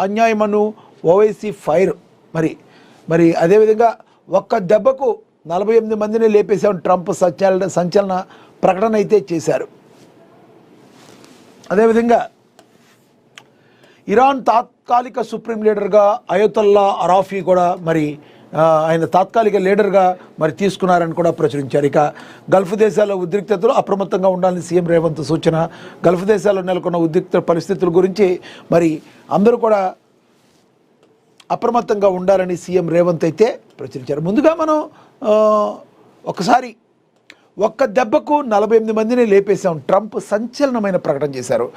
అన్యాయమను Owaisi fire. మరి అదేవిధంగా ఒక్క దెబ్బకు 48 మందిని లేపేశామని ట్రంప్ సంచలన ప్రకటన అయితే చేశారు. అదేవిధంగా ఇరాన్ తాత్కాలిక సుప్రీం లీడర్గా అయతొల్లా అరాఫీ కూడా ఆయన తాత్కాలిక లీడర్గా తీసుకున్నారని కూడా ప్రచురించారు. ఇక గల్ఫ్ దేశాల ఉద్రిక్తతలు అప్రమత్తంగా ఉండాలని సీఎం రేవంత్ సూచన. గల్ఫ్ దేశాల్లో నెలకొన్న ఉద్రిక్త పరిస్థితుల గురించి అందరూ కూడా అప్రమత్తంగా ఉండాలని సీఎం రేవంత్ అయితే ప్రచురించారు. ముందుగా మనం ఒకసారి ఒక్క దెబ్బకు 48 మందిని లేపేశాం ట్రంప్ సంచలనమైన ప్రకటన చేశారు.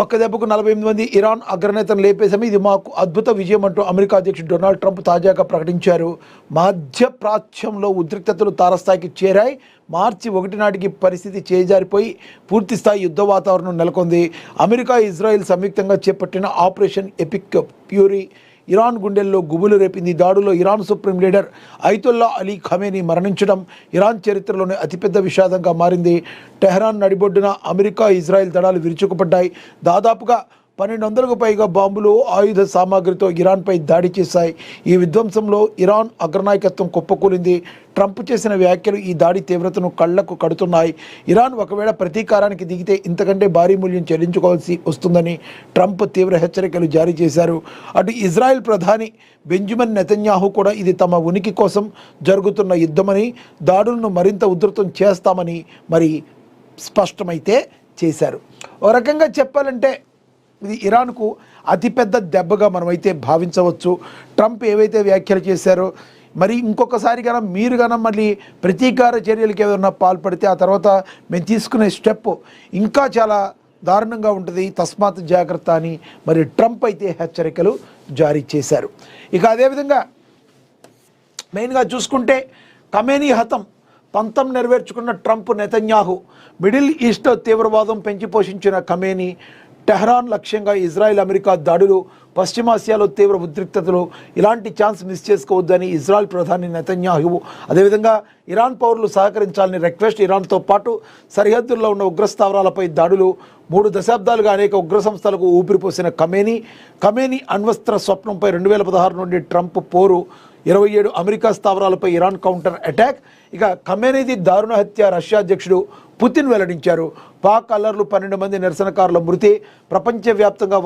ఒక్క దెబ్బకు 48 మంది ఇరాన్ అగ్రనేతను లేపేశాము, ఇది మాకు అద్భుత విజయం అంటూ అమెరికా అధ్యక్షుడు డొనాల్డ్ ట్రంప్ తాజాగా ప్రకటించారు. మధ్యప్రాచ్యంలో ఉద్రిక్తతలు తారస్థాయికి చేరాయి. మార్చి 1 నాటికి పరిస్థితి చేజారిపోయి పూర్తిస్థాయి యుద్ధ వాతావరణం నెలకొంది. అమెరికా, ఇజ్రాయెల్ సంయుక్తంగా చేపట్టిన ఆపరేషన్ ఎపిక్ ఫ్యూరీ ఇరాన్ గుండెల్లో గుబులు రేపింది. దాడులో Iran supreme leader Ayatollah Ali Khamenei మరణించడం ఇరాన్ చరిత్రలోనే అతిపెద్ద విషాదంగా మారింది. టెహ్రాన్ నడిబొడ్డున అమెరికా, ఇజ్రాయెల్ దళాలు విరుచుకుపడ్డాయి. దాదాపుగా 1200కు పైగా బాంబులు, ఆయుధ సామాగ్రితో ఇరాన్పై దాడి చేశాయి. ఈ విధ్వంసంలో ఇరాన్ అగ్రనాయకత్వం కుప్పకూలింది. ట్రంప్ చేసిన వ్యాఖ్యలు ఈ దాడి తీవ్రతను కళ్లకు కడుతున్నాయి. ఇరాన్ ఒకవేళ ప్రతీకారానికి దిగితే ఇంతకంటే భారీ మూల్యం చెల్లించుకోవాల్సి వస్తుందని ట్రంప్ తీవ్ర హెచ్చరికలు జారీ చేశారు. అటు ఇజ్రాయెల్ ప్రధాని బెంజమిన్ నెతన్యాహు కూడా ఇది తమ ఉనికి కోసం జరుగుతున్న యుద్ధమని, దాడులను మరింత ఉధృతం చేస్తామని స్పష్టమైతే చేశారు. ఒక రకంగా చెప్పాలంటే ఇది ఇరాన్కు అతిపెద్ద దెబ్బగా మనమైతే భావించవచ్చు. ట్రంప్ ఏవైతే వ్యాఖ్యలు చేశారో ఇంకొకసారి మీరు మళ్ళీ ప్రతీకార చర్యలకు ఏదైనా పాల్పడితే ఆ తర్వాత మేము తీసుకునే స్టెప్ ఇంకా చాలా దారుణంగా ఉంటుంది, తస్మాత్ జాగ్రత్త అని ట్రంప్ అయితే హెచ్చరికలు జారీ చేశారు. ఇక అదేవిధంగా మెయిన్గా చూసుకుంటే ఖమేనీ హతం పంతం నెరవేర్చుకున్న ట్రంప్, నెతన్యాహు. మిడిల్ ఈస్ట్ తీవ్రవాదం పెంచి పోషించిన ఖమేనీ, టెహ్రాన్ లక్ష్యంగా ఇజ్రాయెల్, అమెరికా దాడులు, పశ్చిమాసియాలో తీవ్ర ఉద్రిక్తతలు, ఇలాంటి ఛాన్స్ మిస్ చేసుకోవద్దని ఇజ్రాయెల్ ప్రధాని నెతన్యాహు, అదేవిధంగా ఇరాన్ పౌరులు సహకరించాలని రిక్వెస్ట్. ఇరాన్తో పాటు సరిహద్దుల్లో ఉన్న ఉగ్రస్థావరాలపై దాడులు, 3 దశాబ్దాలుగా అనేక ఉగ్ర సంస్థలకు ఊపిరిపోసిన ఖమేనీ అణ్వస్త్ర స్వప్నంపై 2016 నుండి ట్రంప్ పోరు, 27 అమెరికా స్థావరాలపై ఇరాన్ కౌంటర్ అటాక్. ఇక ఖమేనీది దారుణ హత్య రష్యా అధ్యక్షుడు పుతిన్ వెల్లడించారు. పాక్ అల్లర్లు, 12 మంది నిరసనకారుల మృతి, ప్రపంచవ్యాప్తంగా